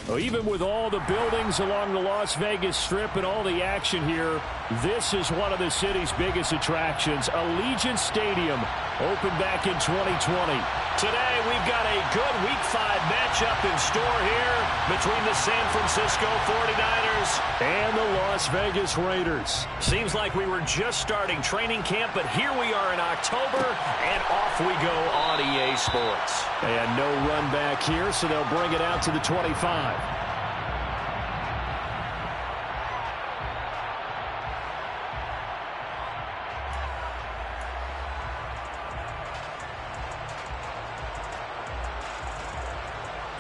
Well, even with all the buildings along the Las Vegas Strip and all the action here, this is one of the city's biggest attractions. Allegiant Stadium opened back in 2020. Today, we've got a good Week 5 matchup in store here between the San Francisco 49ers and the Las Vegas Raiders. Seems like we were just starting training camp, but here we are in October, and off we go on EA Sports. And no run back here, so they'll bring it out to the 25.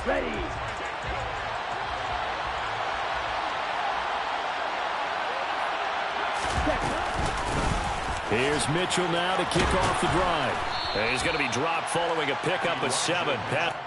Ready. Here's Mitchell now to kick off the drive. And he's going to be dropped following a pickup of 7. Pat.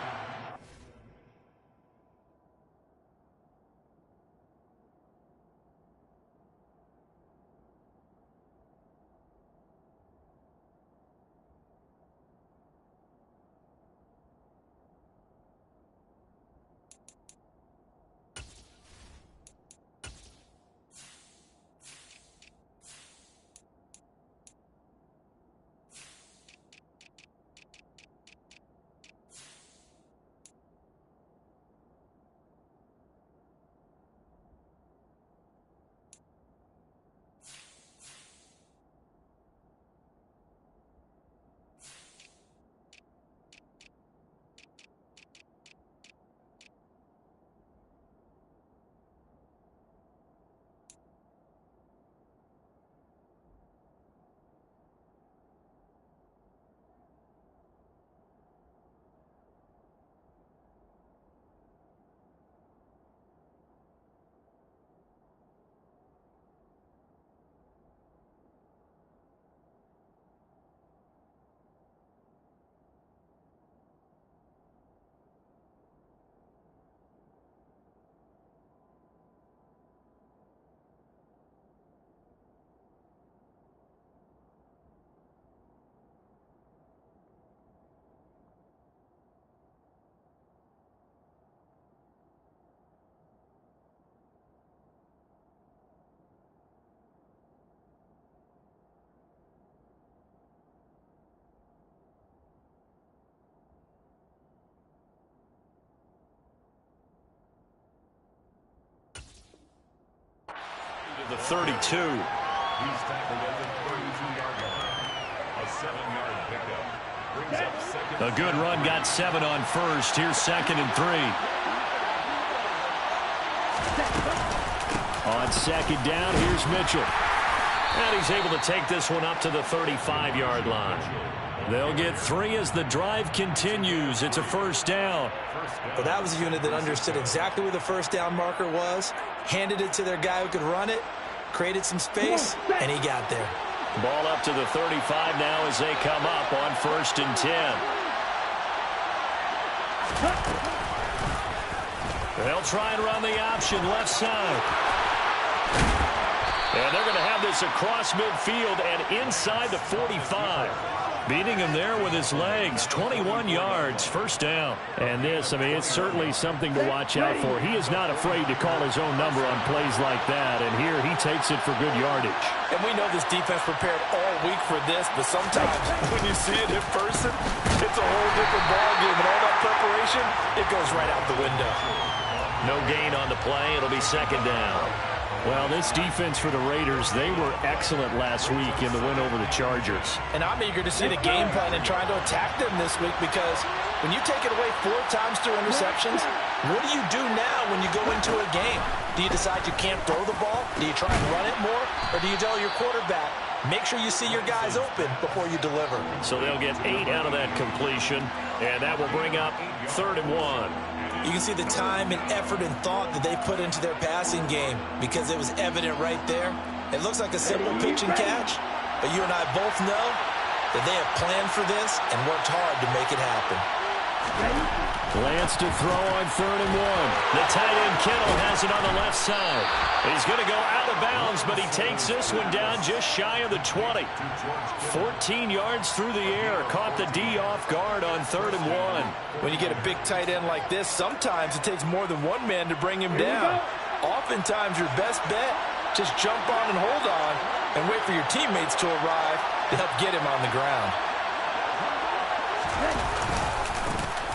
The 32. He's tackled at the 32-yard line. A 7-yard pickup. Brings up second. A good run, got 7 on first. Here's 2nd and 3. On 2nd down, here's Mitchell. And he's able to take this one up to the 35-yard line. They'll get 3 as the drive continues. It's a 1st down. Well, that was a unit that understood exactly where the 1st down marker was, handed it to their guy who could run it, created some space, and he got there. Ball up to the 35 now as they come up on 1st and 10. They'll try and run the option left side. And they're going to have this across midfield and inside the 45. Beating him there with his legs, 21 yards, 1st down. And this, I mean, it's certainly something to watch out for. He is not afraid to call his own number on plays like that, and here he takes it for good yardage. And we know this defense prepared all week for this, but sometimes when you see it in person, it's a whole different ballgame, and all that preparation, it goes right out the window. No gain on the play. It'll be 2nd down. Well, this defense for the Raiders, they were excellent last week in the win over the Chargers. And I'm eager to see the game plan and trying to attack them this week, because when you take it away 4 times through interceptions, what do you do now when you go into a game? Do you decide you can't throw the ball? Do you try and run it more? Or do you tell your quarterback, make sure you see your guys open before you deliver? So they'll get 8 out of that completion, and that will bring up 3rd and 1. You can see the time and effort and thought that they put into their passing game, because it was evident right there. It looks like a simple pitch and catch, but you and I both know that they have planned for this and worked hard to make it happen. Lance to throw on 3rd and 1. The tight end Kittle has it on the left side. He's going to go out of bounds but he takes this one down just shy of the 20. 14 yards through the air. Caught the D off guard on 3rd and 1. When you get a big tight end like this, sometimes it takes more than one man to bring him down. Oftentimes, your best bet, just jump on and hold on and wait for your teammates to arrive to help get him on the ground.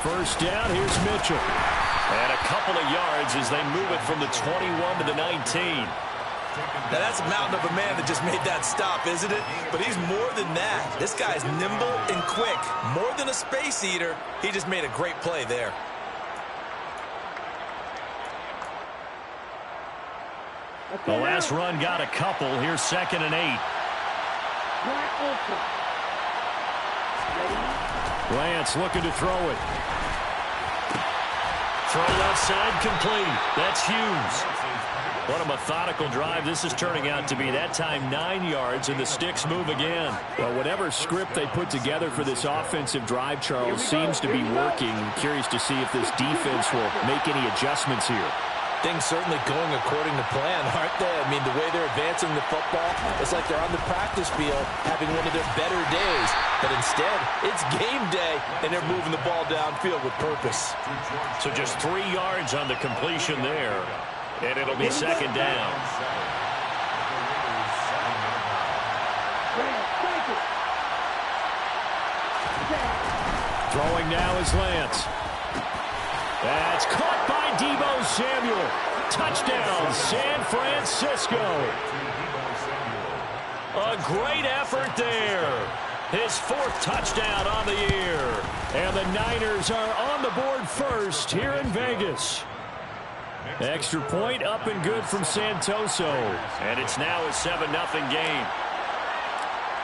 First down, here's Mitchell. And a couple of yards as they move it from the 21 to the 19. Now, that's a mountain of a man that just made that stop, isn't it? But he's more than that. This guy's nimble and quick. More than a space eater, he just made a great play there. The last run got a couple. Here's 2nd and 8. Lance looking to throw it. Throw left side complete. That's Hughes. What a methodical drive this is turning out to be. That time 9 yards, and the sticks move again. Well, whatever script they put together for this offensive drive, Charles, seems to be working. I'm curious to see if this defense will make any adjustments here. Things certainly going according to plan, aren't they? I mean, the way they're advancing the football, it's like they're on the practice field having one of their better days. But instead, it's game day, and they're moving the ball downfield with purpose. So just 3 yards on the completion there, and it'll be 2nd down. Throwing now is Lance. That's caught by Deebo Samuel. Touchdown, San Francisco. A great effort there. His 4th touchdown on the year. And the Niners are on the board first here in Vegas. Extra point up and good from Santoso. And it's now a 7-0 game.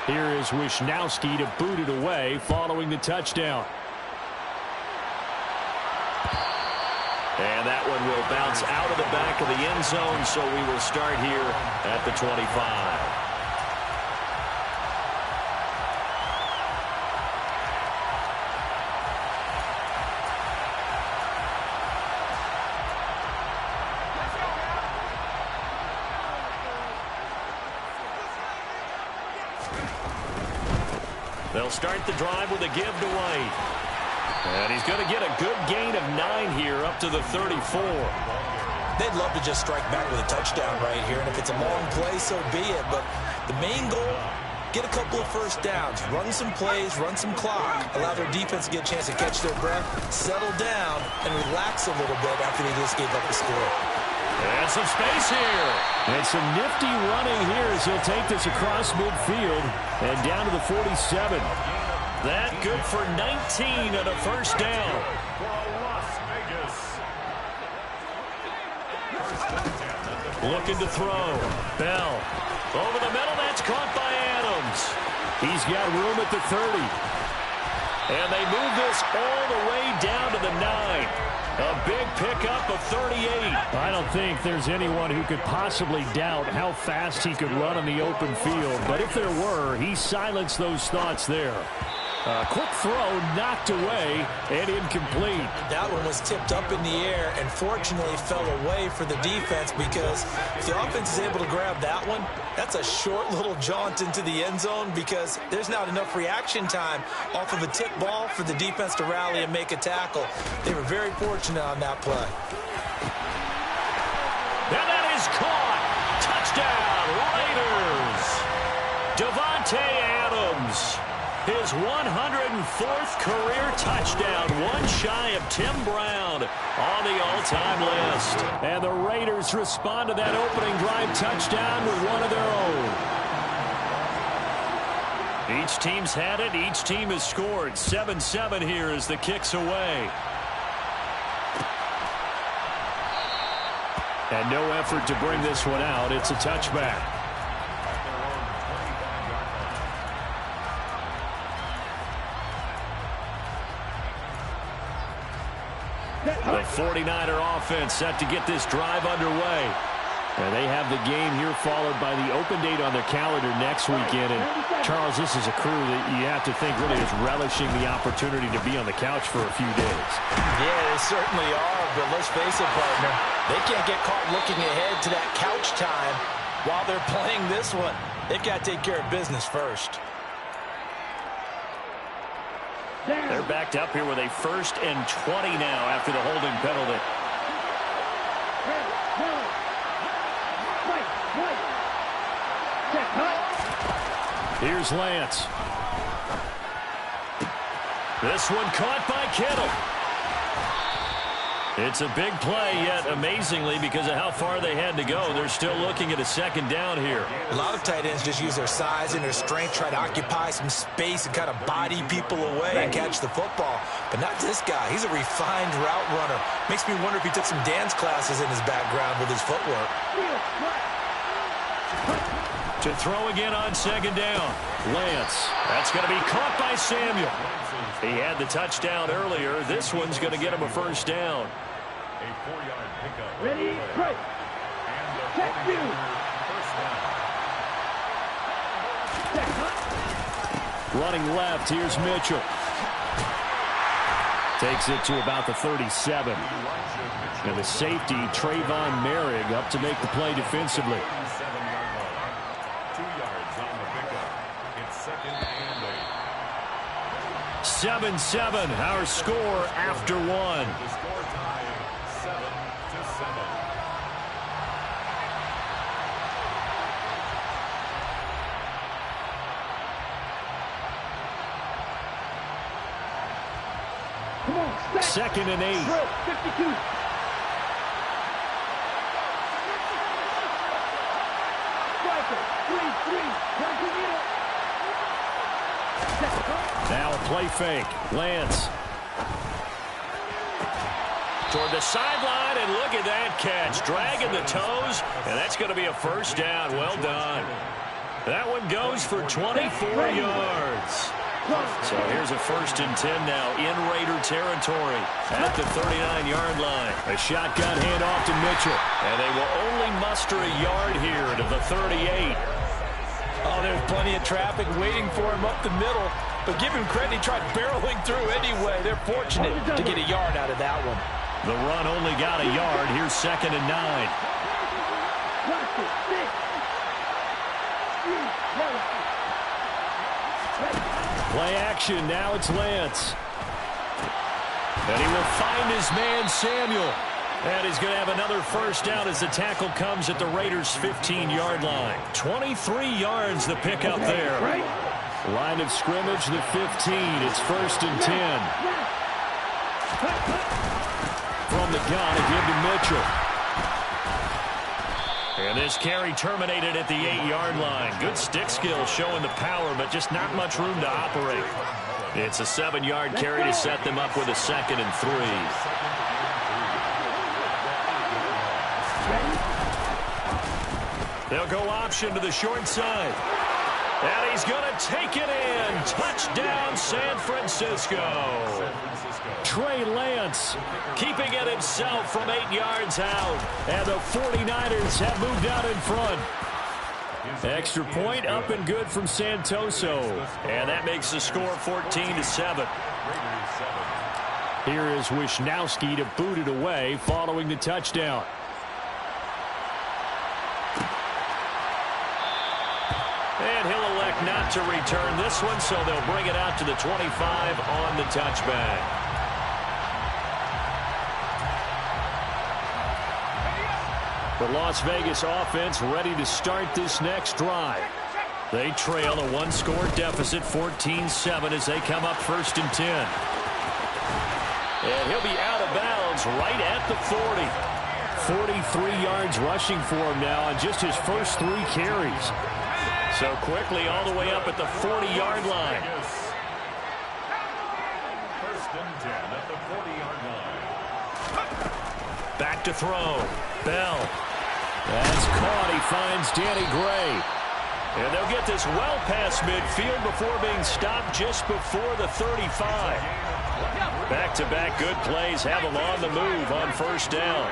Here is Wisnowski to boot it away following the touchdown. And that one will bounce out of the back of the end zone, so we will start here at the 25. They'll start the drive with a give to White. And he's going to get a good gain of 9 here up to the 34. They'd love to just strike back with a touchdown right here, and if it's a long play, so be it. But the main goal, get a couple of first downs, run some plays, run some clock, allow their defense to get a chance to catch their breath, settle down, and relax a little bit after they just gave up the score. And some space here. And some nifty running here as he'll take this across midfield and down to the 47. That good for 19 on a first down. Looking to throw. Bell. Over the middle, that's caught by Adams. He's got room at the 30. And they move this all the way down to the 9. A big pickup of 38. I don't think there's anyone who could possibly doubt how fast he could run on the open field. But if there were, he silenced those thoughts there. Quick throw knocked away and incomplete. That one was tipped up in the air and fortunately fell away for the defense, because if the offense is able to grab that one, that's a short little jaunt into the end zone, because there's not enough reaction time off of a tip ball for the defense to rally and make a tackle. They were very fortunate on that play. And that is caught. Touchdown, Raiders. Davante Adams. His 104th career touchdown, one shy of Tim Brown on the all-time list. And the Raiders respond to that opening drive touchdown with one of their own. Each team's had it. Each team has scored. 7-7 here as the kick's away. And no effort to bring this one out. It's a touchback. The 49er offense set to get this drive underway. And they have the game here followed by the open date on their calendar next weekend. And Charles, this is a crew that you have to think really is relishing the opportunity to be on the couch for a few days. Yeah, they certainly are, but let's face it, partner. They can't get caught looking ahead to that couch time While they're playing this one, they've got to take care of business first. They're backed up here with a 1st and 20 now after the holding penalty. Here's Lance. This one caught by Kittle. It's a big play, yet amazingly, because of how far they had to go, they're still looking at a 2nd down here. A lot of tight ends just use their size and their strength, try to occupy some space and kind of body people away and catch the football. But not this guy. He's a refined route runner. Makes me wonder if he took some dance classes in his background with his footwork. To throw again on 2nd down. Lance. That's going to be caught by Samuel. He had the touchdown earlier. This one's going to get him a 1st down. A 4-yard pickup. Ready, break. And the Check you. 1st down. Running left, here's Mitchell. Takes it to about the 37. And the safety, Trayvon Merrick, up to make the play defensively. 7-yard line. 2 yards on the pickup. It's 2nd and 8. 7-7, our score after 1. The score tied 7-7. Come on, stack. 2nd and 8. Drill, 52. Striker, 3-3. Continue. Now a play fake. Lance. Toward the sideline, and look at that catch. Dragging the toes, and that's going to be a 1st down. Well done. That one goes for 24 yards. So here's a 1st and 10 now in Raider territory at the 39-yard line. A shotgun handoff to Mitchell. And they will only muster a yard here to the 38. Oh, there's plenty of traffic waiting for him up the middle. But give him credit, he tried barreling through anyway. They're fortunate to get a yard out of that one. The run only got a yard. Here's 2nd and 9. Play action. Now it's Lance. And he will find his man, Samuel. And he's going to have another 1st down as the tackle comes at the Raiders' 15-yard line. 23 yards the pickup there. Line of scrimmage, the 15. It's 1st and 10. From the gun, a give to Mitchell. And this carry terminated at the 8-yard line. Good stick skill showing the power, but just not much room to operate. It's a 7-yard carry to set them up with a 2nd and 3. They'll go option to the short side. And he's going to take it in. Touchdown, San Francisco. Trey Lance keeping it himself from 8 yards out. And the 49ers have moved out in front. Extra point up and good from Santoso. And that makes the score 14-7. Here is Wisnowski to boot it away following the touchdown. And he'll elect not to return this one, so they'll bring it out to the 25 on the touchback. The Las Vegas offense ready to start this next drive. They trail a 1-score deficit, 14-7, as they come up 1st and 10. And he'll be out of bounds right at the 40. 43 yards rushing for him now on just his first 3 carries. So quickly all the way up at the 40-yard line. 1st and 10 at the 40-yard line. Back to throw. Bell. That's caught. He finds Danny Gray. And they'll get this well past midfield before being stopped just before the 35. Back-to-back good plays have them on the move on 1st down.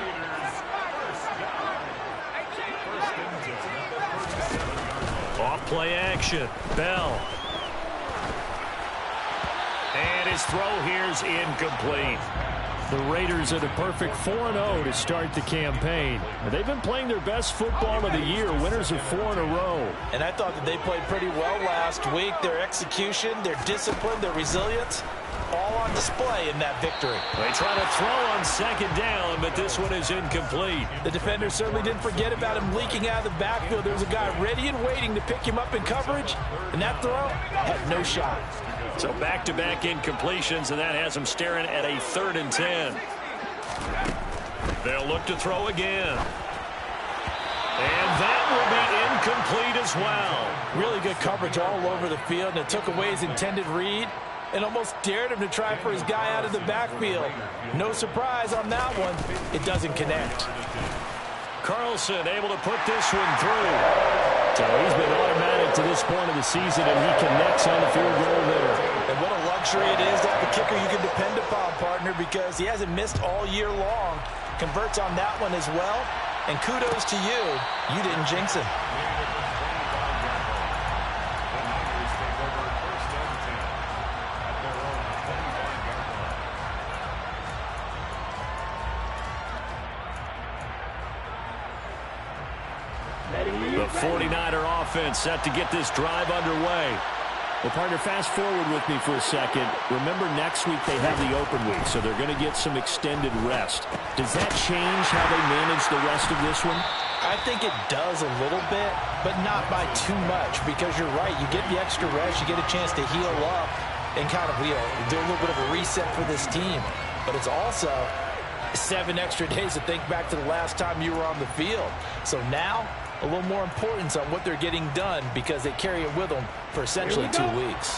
Off play action. Bell. And his throw here's incomplete. The Raiders are the perfect 4-0 to start the campaign. They've been playing their best football of the year, winners of 4 in a row. And I thought that they played pretty well last week. Their execution, their discipline, their resilience, all on display in that victory. They try to throw on second down, but this one is incomplete. The defender certainly didn't forget about him leaking out of the backfield. There was a guy ready and waiting to pick him up in coverage, and that throw had no shot. So back-to-back incompletions, and that has them staring at a 3rd and 10. They'll look to throw again. And that will be incomplete as well. Really good coverage all over the field, and it took away his intended read and almost dared him to try for his guy out of the backfield. No surprise on that one. It doesn't connect. Carlson able to put this one through. So he's been automatic to this point of the season, and he connects on the field goal there. And what a luxury it is to have a kicker you can depend upon, partner, because he hasn't missed all year long. Converts on that one as well. And kudos to you. You didn't jinx him. The 49er offense set to get this drive underway. Well, partner, fast forward with me for a second. Remember, next week they have the open week, so they're going to get some extended rest. Does that change how they manage the rest of this one? I think it does a little bit, but not by too much, because you're right. You get the extra rest, you get a chance to heal up and kind of do a little bit of a reset for this team. But it's also 7 extra days to think back to the last time you were on the field. So now, a little more importance on what they're getting done because they carry it with them for essentially 2 weeks.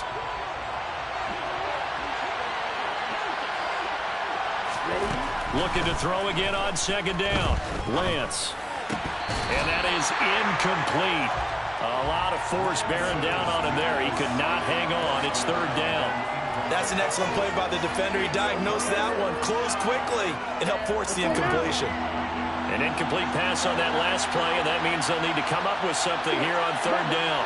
Looking to throw again on second down. Lance. And that is incomplete. A lot of force bearing down on him there. He could not hang on. It's 3rd down. That's an excellent play by the defender. He diagnosed that one, closed quickly, and helped force the incompletion. An incomplete pass on that last play, and that means they'll need to come up with something here on 3rd down.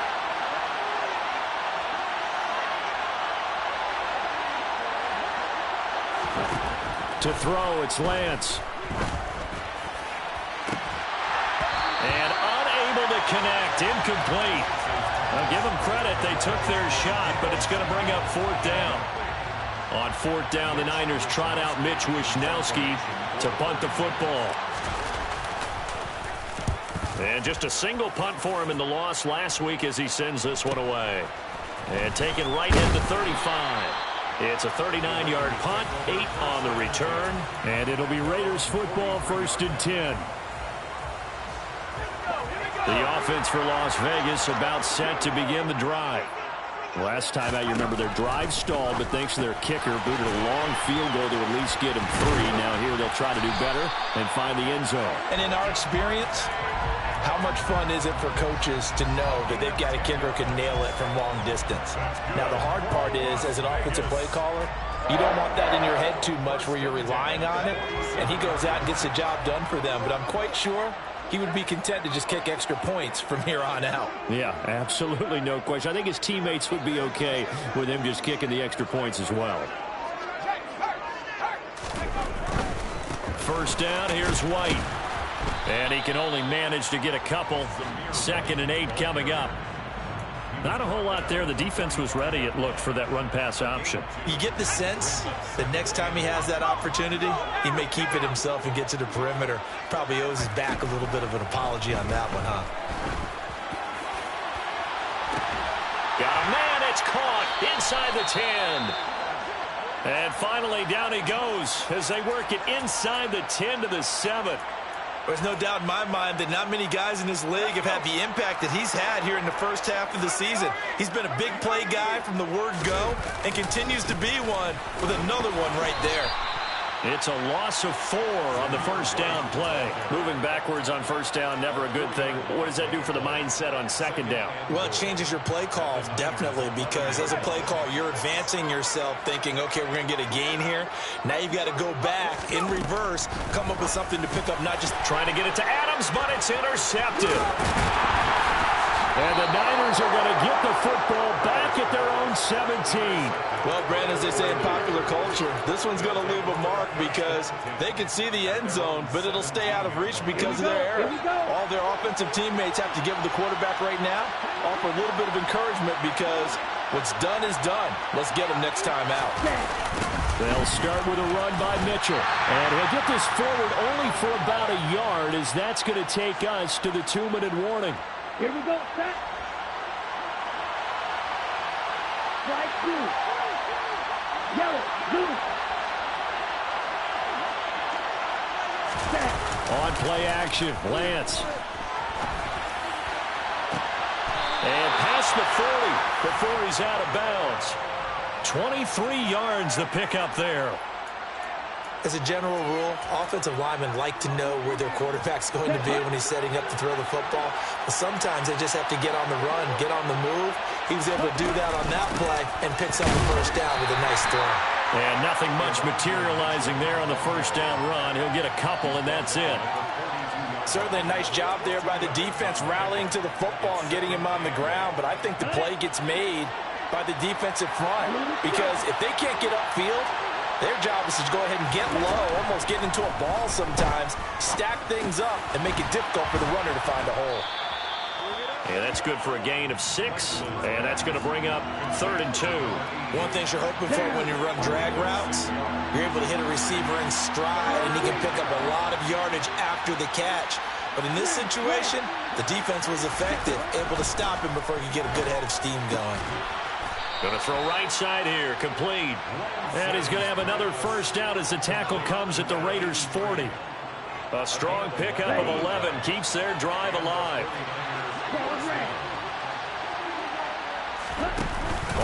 To throw, it's Lance. And unable to connect, incomplete. Now give them credit, they took their shot, but it's going to bring up 4th down. On 4th down, the Niners trot out Mitch Wishnowsky to punt the football. And just a single punt for him in the loss last week as he sends this one away. And taken right into 35. It's a 39-yard punt, 8 on the return. And it'll be Raiders football, 1st and 10. The offense for Las Vegas about set to begin the drive. Last time out, you remember their drive stalled, but thanks to their kicker, booted a long field goal to at least get him 3. Now here they'll try to do better and find the end zone. And in our experience, how much fun is it for coaches to know that they've got a kicker who can nail it from long distance? Now, the hard part is, as an offensive play caller, you don't want that in your head too much where you're relying on it, and he goes out and gets the job done for them. But I'm quite sure he would be content to just kick extra points from here on out. Yeah, absolutely no question. I think his teammates would be okay with him just kicking the extra points as well. 1st down, here's White. And he can only manage to get a couple. 2nd and 8 coming up. Not a whole lot there. The defense was ready, it looked, for that run-pass option. You get the sense that next time he has that opportunity, he may keep it himself and get to the perimeter. Probably owes his back a little bit of an apology on that one, huh? Got a man, it's caught inside the 10. And finally, down he goes as they work it inside the 10 to the 7. There's no doubt in my mind that not many guys in this league have had the impact that he's had here in the first half of the season. He's been a big play guy from the word go and continues to be one with another one right there. It's a loss of 4 on the 1st down play. Moving backwards on 1st down, never a good thing. What does that do for the mindset on 2nd down? Well, it changes your play call, definitely, because as a play call, you're advancing yourself thinking, okay, we're going to get a gain here. Now you've got to go back in reverse, come up with something to pick up, not just trying to get it to Adams, but it's intercepted. And the Niners Raiders are going to get the football back at their own 17. Well, Brandon, as they say in popular culture, this one's going to leave a mark because they can see the end zone, but it'll stay out of reach because of their error. All their offensive teammates have to give the quarterback right now, offer a little bit of encouragement because what's done is done. Let's get them next time out. They'll start with a run by Mitchell. And he'll get this forward only for about a yard, as that's going to take us to the 2-minute warning. Here we go, set. Strike 2. Yellow, blue. Set. On play action, Lance. And past the 40 before he's out of bounds. 23 yards the pickup there. As a general rule, offensive linemen like to know where their quarterback's going to be when he's setting up to throw the football. But sometimes they just have to get on the run, get on the move. He was able to do that on that play and picks up the first down with a nice throw. And nothing much materializing there on the first down run. He'll get a couple, and that's it. Certainly a nice job there by the defense rallying to the football and getting him on the ground. But I think the play gets made by the defensive front because if they can't get upfield, their job is to go ahead and get low, almost get into a ball sometimes, stack things up, and make it difficult for the runner to find a hole. Yeah, that's good for a gain of 6, and that's going to bring up 3rd and 2. One thing you're hoping for when you run drag routes, you're able to hit a receiver in stride, and he can pick up a lot of yardage after the catch. But in this situation, the defense was effective, able to stop him before he could get a good head of steam going. Going to throw right side here, complete. And he's going to have another first down as the tackle comes at the Raiders' 40. A strong pickup of 11 keeps their drive alive.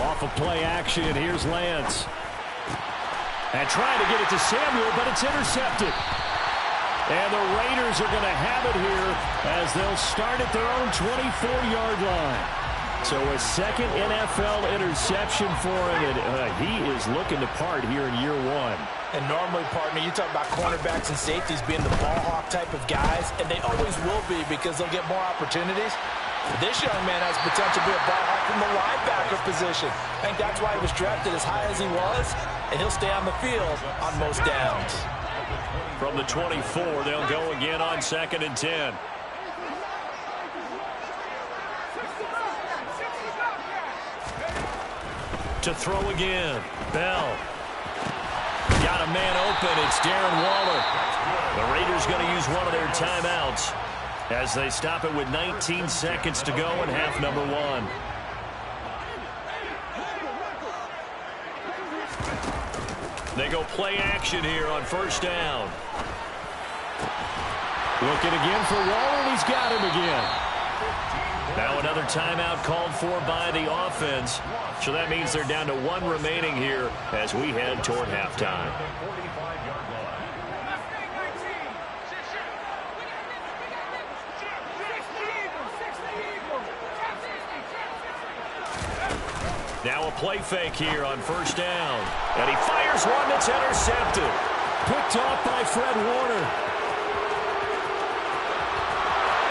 Off of play action, here's Lance. And trying to get it to Samuel, but it's intercepted. And the Raiders are going to have it here as they'll start at their own 24-yard line. So a second NFL interception for him, and he is looking to part here in year 1. And normally, partner, you talk about cornerbacks and safeties being the ball hawk type of guys, and they always will be because they'll get more opportunities. This young man has potential to be a ball hawk from the linebacker position. I think that's why he was drafted as high as he was, and he'll stay on the field on most downs. From the 24, they'll go again on 2nd and 10. To throw again, Bell. Got a man open, it's Darren Waller. The Raiders going to use one of their timeouts as they stop it with 19 seconds to go in half number 1. They go play action here on first down. Looking again for Waller, and he's got him again. Now another timeout called for by the offense. So that means they're down to 1 remaining here as we head toward halftime. Now a play fake here on first down. And he fires one that's intercepted. Picked off by Fred Warner.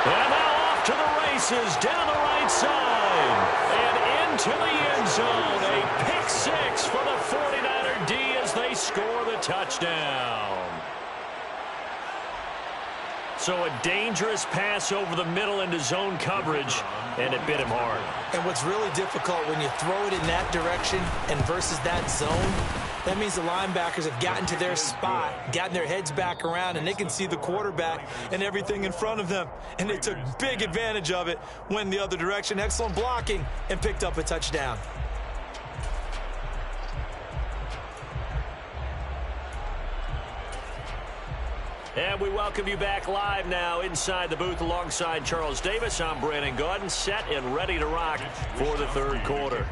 And now off to the races down the right side. And into the end zone. A pick 6 for the 49er D as they score the touchdown. So a dangerous pass over the middle into zone coverage, and it bit him hard. And what's really difficult when you throw it in that direction and versus that zone, that means the linebackers have gotten to their spot, gotten their heads back around, and they can see the quarterback and everything in front of them. And they took big advantage of it, went the other direction, excellent blocking, and picked up a touchdown. And we welcome you back live now inside the booth alongside Charles Davis. I'm Brandon Gaudin, set and ready to rock for the third quarter.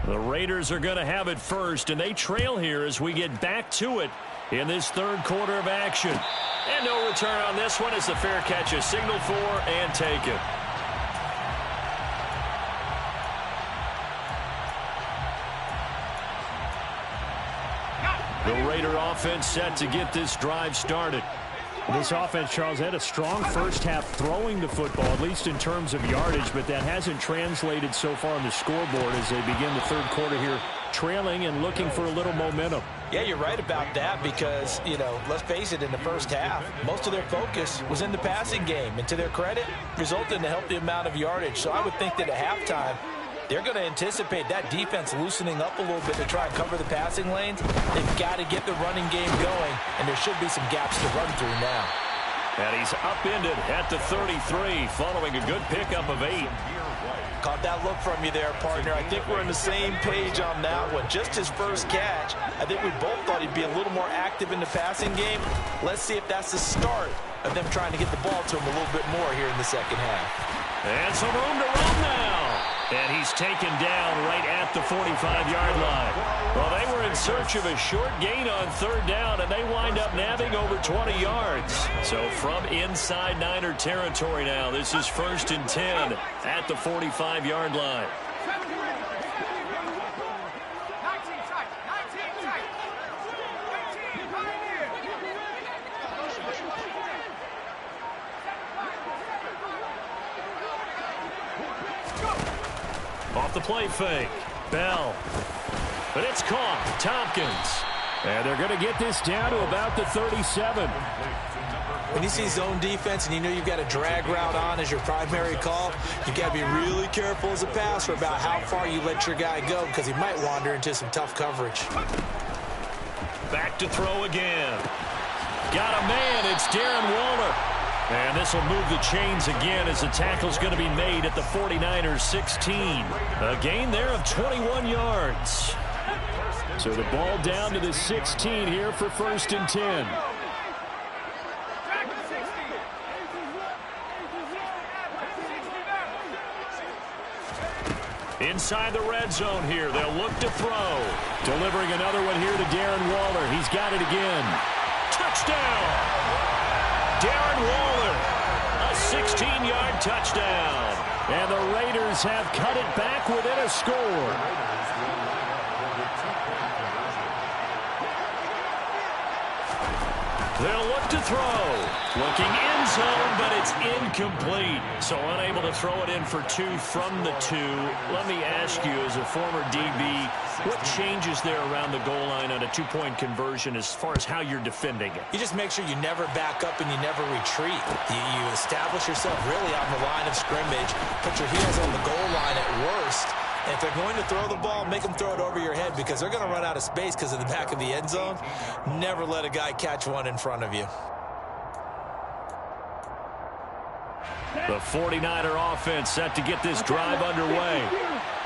The Raiders are going to have it first, and they trail here as we get back to it in this third quarter of action. And no return on this one as the fair catch is signaled for and taken. The Raider offense set to get this drive started. This offense, Charles, had a strong first half throwing the football, at least in terms of yardage, but that hasn't translated so far on the scoreboard as they begin the third quarter here trailing and looking for a little momentum. Yeah, you're right about that because, let's face it, in the first half, most of their focus was in the passing game. And to their credit, resulted in a healthy amount of yardage. So I would think that at halftime, they're going to anticipate that defense loosening up a little bit to try and cover the passing lanes. They've got to get the running game going, and there should be some gaps to run through now. And he's upended at the 33 following a good pickup of 8. Caught that look from you there, partner. I think we're on the same page on that one. Just his first catch, I think we both thought he'd be a little more active in the passing game. Let's see if that's the start of them trying to get the ball to him a little bit more here in the second half. And some room to run now. And he's taken down right at the 45-yard line. Well, they were in search of a short gain on third down, and they wind up nabbing over 20 yards. So from inside Niner territory now, this is 1st and 10 at the 45-yard line. Off the play fake. Bell. But it's caught. Tompkins. And they're going to get this down to about the 37. When you see zone defense and you know you've got a drag route on as your primary call, you've got to be really careful as a passer about how far you let your guy go because he might wander into some tough coverage. Back to throw again. Got a man. It's Darren Waller. And this will move the chains again as the tackle's going to be made at the 49ers 16. A gain there of 21 yards. So the ball down to the 16 here for 1st and 10. Inside the red zone here, they'll look to throw. Delivering another one here to Darren Waller. He's got it again. Touchdown! Darren Waller, a 16-yard touchdown. And the Raiders have cut it back within a score. They'll look to throw. Looking end zone, but it's incomplete. So unable to throw it in for 2 from the 2. Let me ask you, as a former DB, what changes there around the goal line on a 2-point conversion as far as how you're defending it? You just make sure you never back up and you never retreat. You establish yourself really on the line of scrimmage, put your heels on the goal line at worst. And if they're going to throw the ball, make them throw it over your head because they're going to run out of space because of the back of the end zone. Never let a guy catch one in front of you. The 49er offense set to get this drive underway.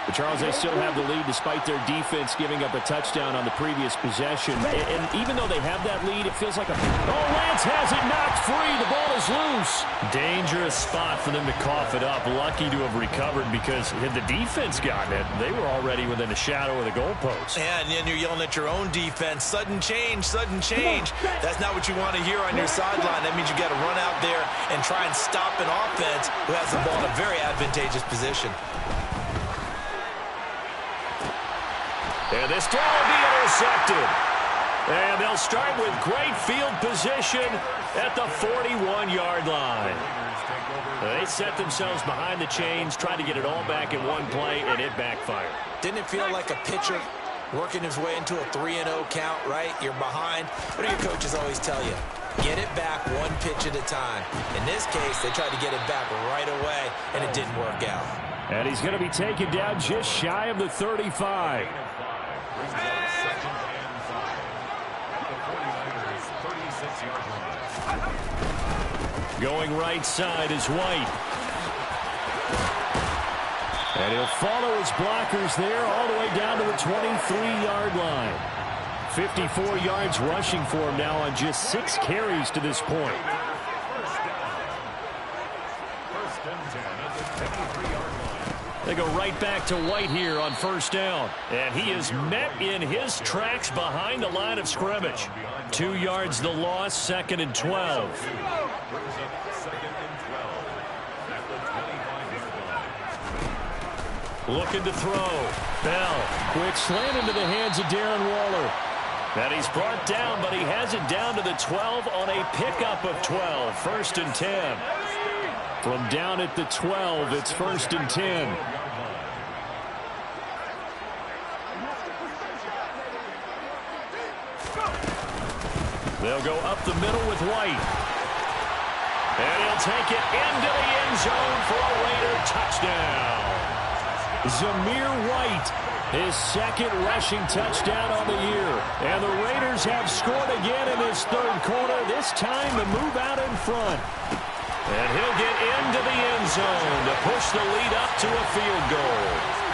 But Charles, they still have the lead despite their defense giving up a touchdown on the previous possession. And even though they have that lead, it feels like a... Oh, Lance has it knocked free. The ball is loose. Dangerous spot for them to cough it up. Lucky to have recovered because had the defense gotten it, they were already within a shadow of the goalpost. Yeah, and then you're yelling at your own defense. Sudden change, sudden change. That's not what you want to hear on your sideline. That means you got to run out there and try and stop an offense who has the ball in a very advantageous position. And this throw will be intercepted. And they'll start with great field position at the 41-yard line. They set themselves behind the chains, trying to get it all back in one play, and it backfired. Didn't it feel like a pitcher working his way into a 3-0 count, right? You're behind. What do your coaches always tell you? Get it back one pitch at a time. In this case, they tried to get it back right away, and it didn't work out. And he's going to be taken down just shy of the 35. Going right side is White. And he'll follow his blockers there all the way down to the 23-yard line. 54 yards rushing for him now on just 6 carries to this point. They go right back to White here on 1st down. And he is met in his tracks behind the line of scrimmage. 2 yards the loss, 2nd and 12. Looking to throw. Bell. Quick slant into the hands of Darren Waller. And he's brought down, but he has it down to the 12 on a pickup of 12. 1st and 10. From down at the 12, it's 1st and 10. They'll go up the middle with White. And he'll take it into the end zone for a Raider touchdown. Zamir White, his 2nd rushing touchdown on the year. And the Raiders have scored again in this 3rd quarter, this time to move out in front. And he'll get into the end zone to push the lead up to a field goal.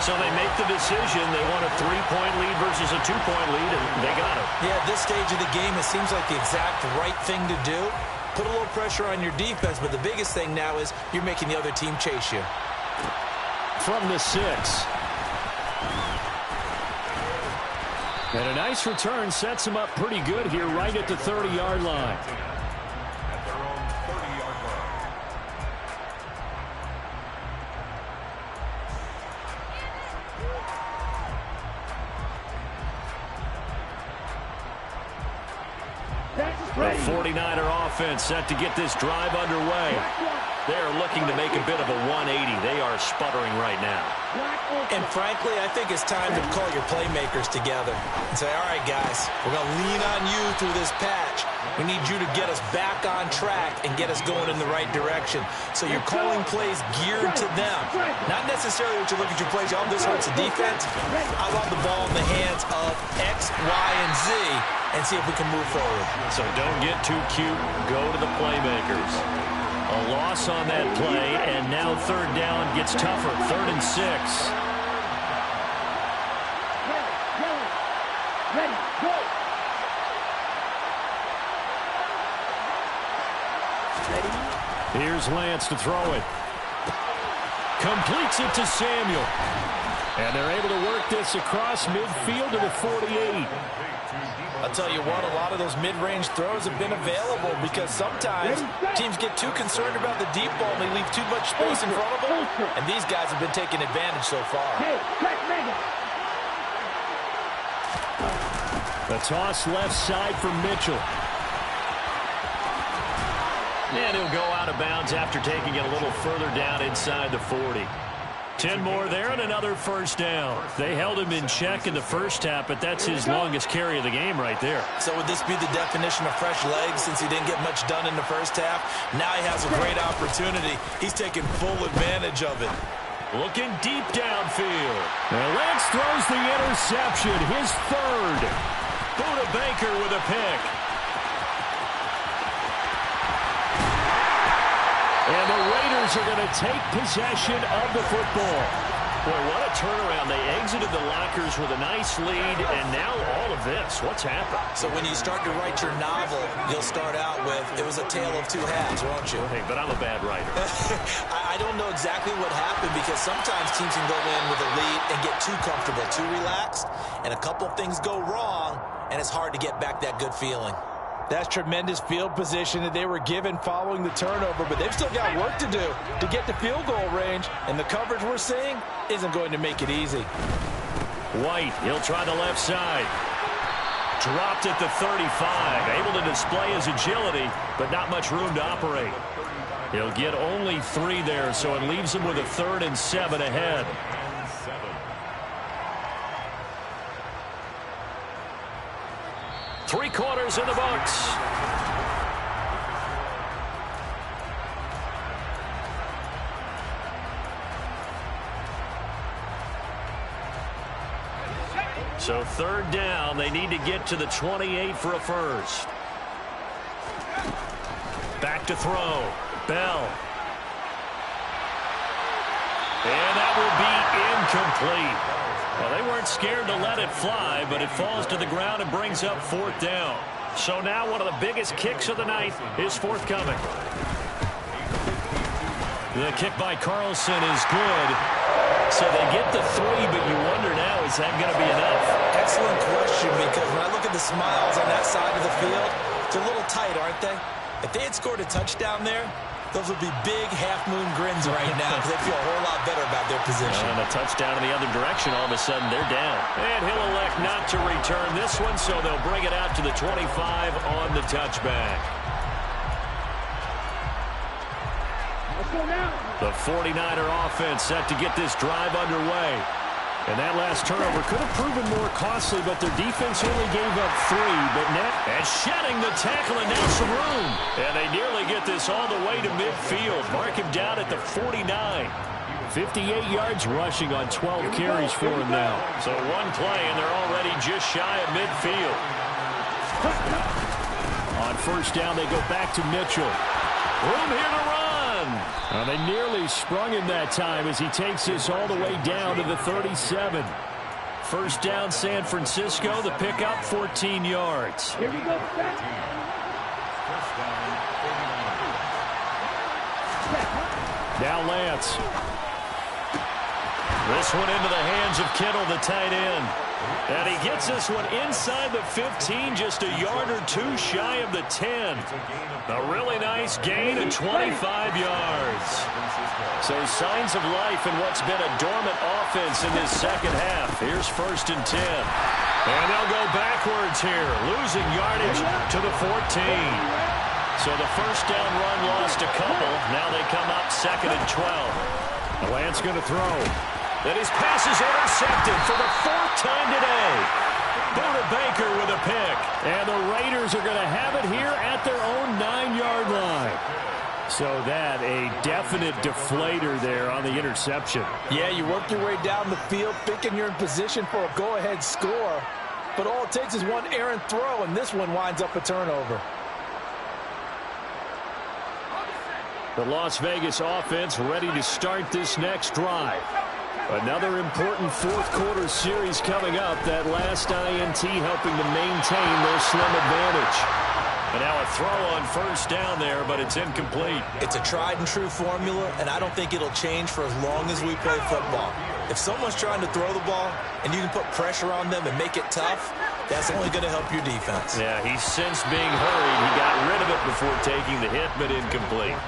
So they make the decision. They want a 3-point lead versus a 2-point lead, and they got it. Yeah, at this stage of the game, it seems like the exact right thing to do. Put a little pressure on your defense, but the biggest thing now is you're making the other team chase you. From the 6. And a nice return sets him up pretty good here right at the 30-yard line. At their own 30-yard line. The 49er offense set to get this drive underway. They're looking to make a bit of a 180. They are sputtering right now. And frankly, I think it's time to call your playmakers together and say, all right, guys, we're going to lean on you through this patch. We need you to get us back on track and get us going in the right direction. So you're calling plays geared to them. Not necessarily what you look at your plays, oh, this hurts the defense. I want the ball in the hands of X, Y, and Z and see if we can move forward. So don't get too cute. Go to the playmakers. A loss on that play, and now 3rd down gets tougher. 3rd and 6. Ready, go! Here's Lance to throw it. Completes it to Samuel. And they're able to work this across midfield to the 48. I'll tell you what, a lot of those mid-range throws have been available because sometimes teams get too concerned about the deep ball and they leave too much space in front of them. And these guys have been taking advantage so far. The toss left side for Mitchell. And he'll go out of bounds after taking it a little further down inside the 40. 10 more there and another 1st down. They held him in check in the first half, but that's his longest carry of the game right there. So would this be the definition of fresh legs since he didn't get much done in the first half? Now he has a great opportunity. He's taking full advantage of it. Looking deep downfield. Now Lance throws the interception, his 3rd. Buda Baker with a pick. And the Raiders are going to take possession of the football. Boy, what a turnaround. They exited the lockers with a nice lead, and now all of this. What's happened? So when you start to write your novel, you'll start out with, it was a tale of 2 halves, won't you? Hey, but I'm a bad writer. I don't know exactly what happened because sometimes teams can go in with a lead and get too comfortable, too relaxed, and a couple things go wrong, and it's hard to get back that good feeling. That's tremendous field position that they were given following the turnover, but they've still got work to do to get to field goal range, and the coverage we're seeing isn't going to make it easy. White, he'll try the left side. Dropped at the 35, able to display his agility, but not much room to operate. He'll get only 3 there, so it leaves him with a 3rd and 7 ahead. 3 quarters in the books. So 3rd down, they need to get to the 28 for a 1st. Back to throw. Bell. And that will be incomplete. Well, they weren't scared to let it fly, but it falls to the ground and brings up 4th down. So now one of the biggest kicks of the night is forthcoming. The kick by Carlson is good. So they get the 3, but you wonder now, is that going to be enough? Excellent question, because when I look at the smiles on that side of the field, they're a little tight, aren't they? If they had scored a touchdown there, Those would be big half-moon grins right now because they feel a whole lot better about their position. And a touchdown in the other direction, all of a sudden they're down. And he'll elect not to return this one, so they'll bring it out to the 25 on the touchback. Let's go now. The 49er offense set to get this drive underway. And that last turnover could have proven more costly, but their defense only gave up 3. But net and shedding the tackle, and now some room. And they nearly get this all the way to midfield. Mark him down at the 49. 58 yards rushing on 12 carries for him now. So one play, and they're already just shy of midfield. On first down, they go back to Mitchell. Room here to run. They nearly sprung him that time as he takes this all the way down to the 37. First down, San Francisco. The pickup, 14 yards. Here we go. Set. Now Lance. This one into the hands of Kittle, the tight end. And he gets this one inside the 15, just a yard or 2 shy of the 10. A really nice gain of 25 yards. So signs of life in what's been a dormant offense in this second half. Here's first and 10. And they'll go backwards here, losing yardage to the 14. So the first down run lost a couple. Now they come up second and 12. Lance going to throw. And his pass is intercepted for the 4th time today. Buda Baker with a pick. And the Raiders are going to have it here at their own 9-yard line. So that a definite deflator there on the interception. Yeah, you work your way down the field thinking you're in position for a go-ahead score. But all it takes is one errant throw, and this one winds up a turnover. The Las Vegas offense ready to start this next drive. Another important fourth-quarter series coming up. That last INT helping to maintain their slim advantage. And now a throw on first down there, but it's incomplete. It's a tried-and-true formula, and I don't think it'll change for as long as we play football. If someone's trying to throw the ball and you can put pressure on them and make it tough, that's only going to help your defense. Yeah, he's since being hurried. He got rid of it before taking the hit, but incomplete.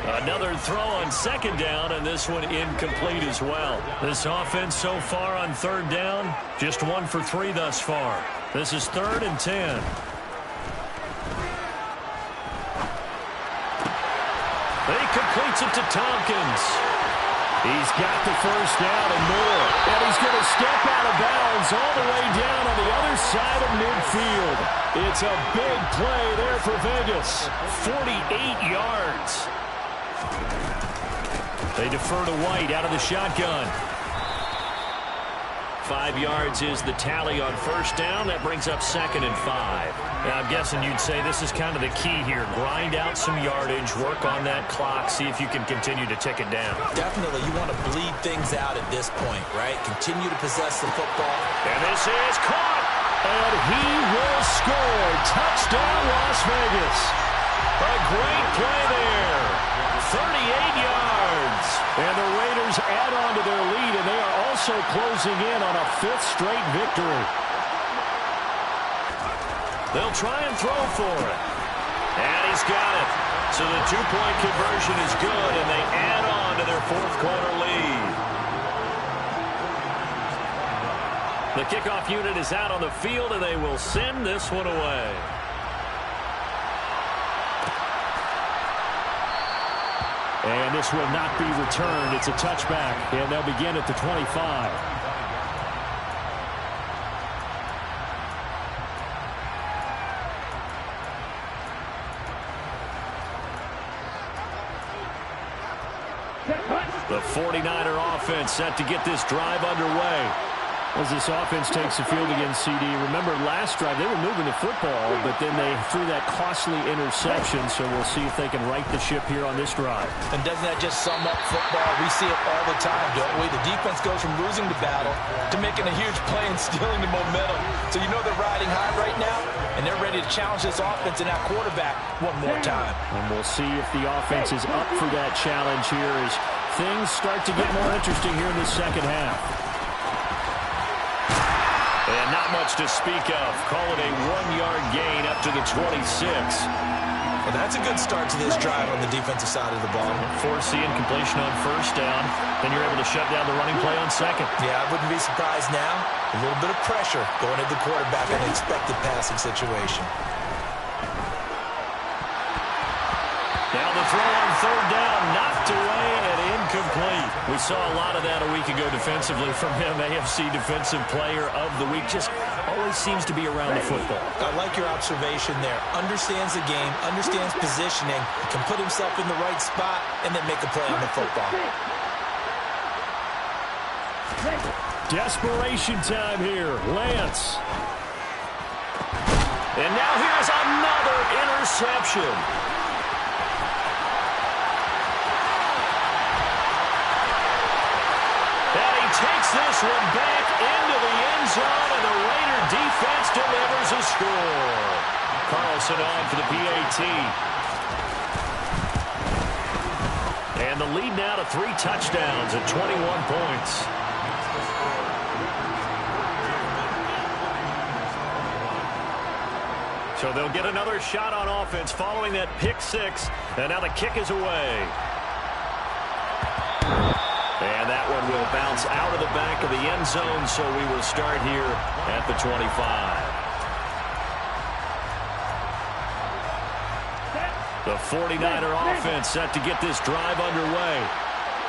Another throw on second down, and this one incomplete as well. This offense so far on third down, just 1 for 3 thus far. This is 3rd and 10. He completes it to Tompkins. He's got the first down and more. And he's going to step out of bounds all the way down on the other side of midfield. It's a big play there for Vegas. 48 yards. They defer to White out of the shotgun. 5 yards is the tally on first down. That brings up 2nd and 5. Now, I'm guessing you'd say this is kind of the key here. Grind out some yardage, work on that clock, see if you can continue to tick it down. Definitely, you want to bleed things out at this point, right? Continue to possess the football. And this is caught. And he will score. Touchdown, Las Vegas. A great play there. 38 yards. And the Raiders add on to their lead, and they are also closing in on a 5th straight victory. They'll try and throw for it. And he's got it. So the 2-point conversion is good, and they add on to their 4th quarter lead. The kickoff unit is out on the field, and they will send this one away. And this will not be returned. It's a touchback, and they'll begin at the 25. The 49er offense set to get this drive underway. As this offense takes the field against CD. Remember, last drive, they were moving the football, but then they threw that costly interception, so we'll see if they can right the ship here on this drive. And doesn't that just sum up football? We see it all the time, don't we? The defense goes from losing the battle to making a huge play and stealing the momentum. So you know they're riding high right now, and they're ready to challenge this offense and that quarterback one more time. And we'll see if the offense is up for that challenge here as things start to get more interesting here in the second half. And not much to speak of. Call it a 1-yard gain up to the 26. Well, that's a good start to this drive on the defensive side of the ball. Force the incompletion on first down. Then you're able to shut down the running play on second. Yeah, I wouldn't be surprised now. A little bit of pressure going at the quarterback in an expected passing situation. Now the throw on third down, knocked away and incomplete. We saw a lot of that a week ago defensively from him. AFC Defensive Player of the Week. Just always seems to be around the football. I like your observation there. Understands the game, understands positioning, can put himself in the right spot, and then make a play on the football. Desperation time here. Lance. And now here's another interception. Takes this one back into the end zone, and the Raider defense delivers a score. Carlson on for the PAT. And the lead now to 3 touchdowns at 21 points. So they'll get another shot on offense following that pick 6, and now the kick is away. And that one will bounce out of the back of the end zone, so we will start here at the 25. The 49er offense set to get this drive underway.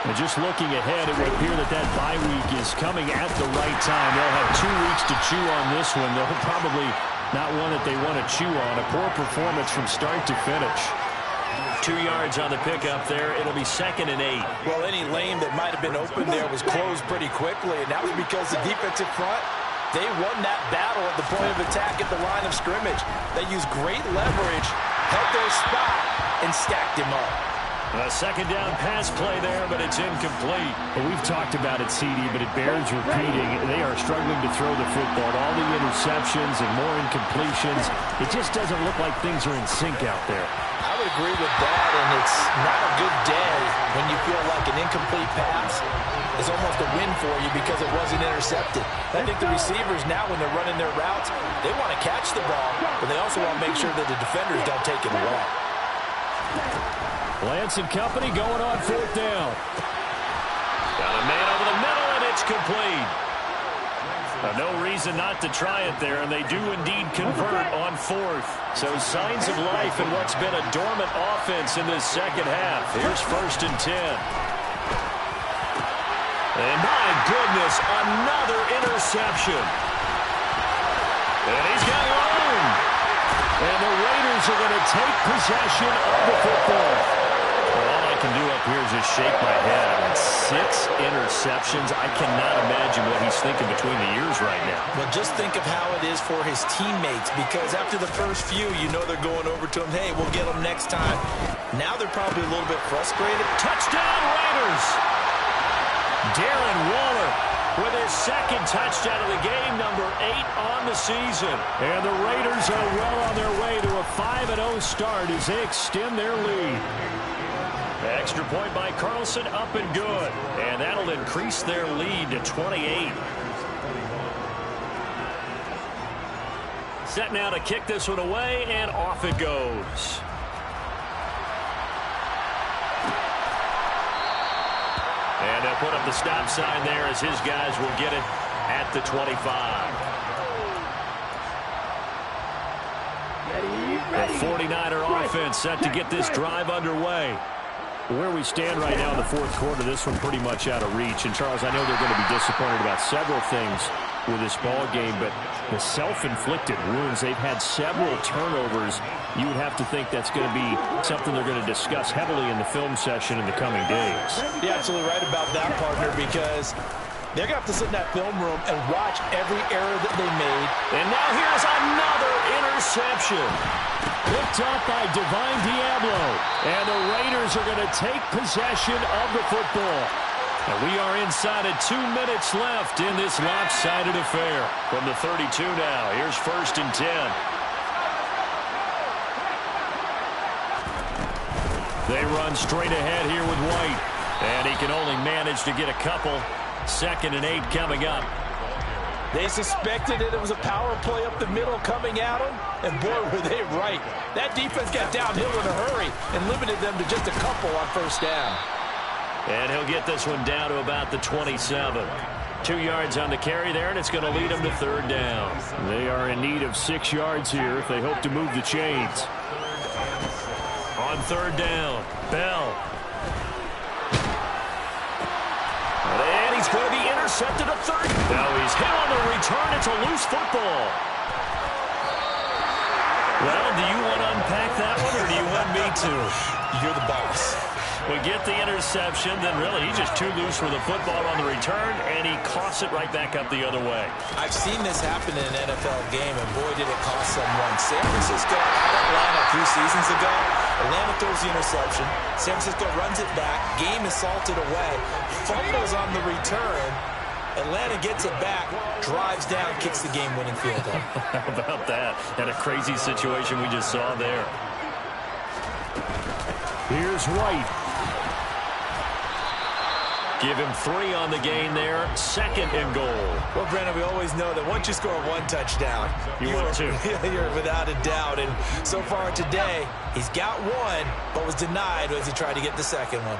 And just looking ahead, it would appear that that bye week is coming at the right time. They'll have 2 weeks to chew on this one. They'll probably not one that they want to chew on. A poor performance from start to finish. 2 yards on the pickup there. It'll be 2nd and 8. Well, any lane that might have been open there was closed pretty quickly, and that was because the defensive front, they won that battle at the point of attack at the line of scrimmage. They used great leverage, held their spot, and stacked him up. A 2nd down pass play there, but it's incomplete. Well, we've talked about it, CD, but it bears repeating. They are struggling to throw the football. All the interceptions and more incompletions. It just doesn't look like things are in sync out there. I would agree with that, and it's not a good day when you feel like an incomplete pass is almost a win for you because it wasn't intercepted. I think the receivers now, when they're running their routes, they want to catch the ball, but they also want to make sure that the defenders don't take it away. Lance and company going on 4th down. Got a man over the middle, and it's complete. No reason not to try it there, and they do indeed convert on 4th. So signs of life in what's been a dormant offense in this second half. Here's 1st and 10. And my goodness, another interception. And he's got room. And the Raiders are going to take possession of the football. Well, all I can do up here is just shake my head. I mean, 6 interceptions. I cannot imagine what he's thinking between the ears right now. Well, just think of how it is for his teammates, because after the first few, you know they're going over to him, hey, we'll get them next time. Now they're probably a little bit frustrated. Touchdown, Raiders! Darren Waller with his 2nd touchdown of the game, number 8 on the season. And the Raiders are well on their way to a 5-0 start as they extend their lead. Extra point by Carlson, up and good. And that'll increase their lead to 28. Set now to kick this one away, and off it goes. And they'll put up the stop sign there as his guys will get it at the 25. The 49er offense set to get this drive underway. Where we stand right now in the 4th quarter, this one pretty much out of reach. And, Charles, I know they're going to be disappointed about several things with this ball game, but the self-inflicted wounds, they've had several turnovers. You would have to think that's going to be something they're going to discuss heavily in the film session in the coming days. You're absolutely right about that, partner, because they're going to have to sit in that film room and watch every error that they made. And now here's another interception. Picked up by Divine Diablo. And the Raiders are going to take possession of the football. And we are inside of 2 minutes left in this lopsided affair. From the 32 now, here's 1st and 10. They run straight ahead here with White. And he can only manage to get a couple. 2nd and 8 coming up. They suspected it was a power play up the middle coming at them, and boy, were they right. That defense got downhill in a hurry and limited them to just a couple on first down. And he'll get this one down to about the 27. 2 yards on the carry there, and it's going to lead them to third down. They are in need of 6 yards here if they hope to move the chains. On third down, Bell. And he's going to be intercepted at third. Now he's hit on the return. It's a loose football. Well, do you want to unpack that one, or do you want me to? You're the boss. We get the interception, then really he's just too loose for the football on the return, and he coughs it right back up the other way. I've seen this happen in an NFL game, and boy, did it cost someone. San Francisco had Atlanta a few seasons ago. Atlanta throws the interception. San Francisco runs it back. Game is salted away. Fumbles on the return. Atlanta gets it back, drives down, kicks the game-winning field goal. How about that? And a crazy situation we just saw there. Here's White. Give him 3 on the gain there. 2nd and goal. Well, Brandon, we always know that once you score 1 touchdown, you're without a doubt. And so far today, he's got 1, but was denied as he tried to get the 2nd one.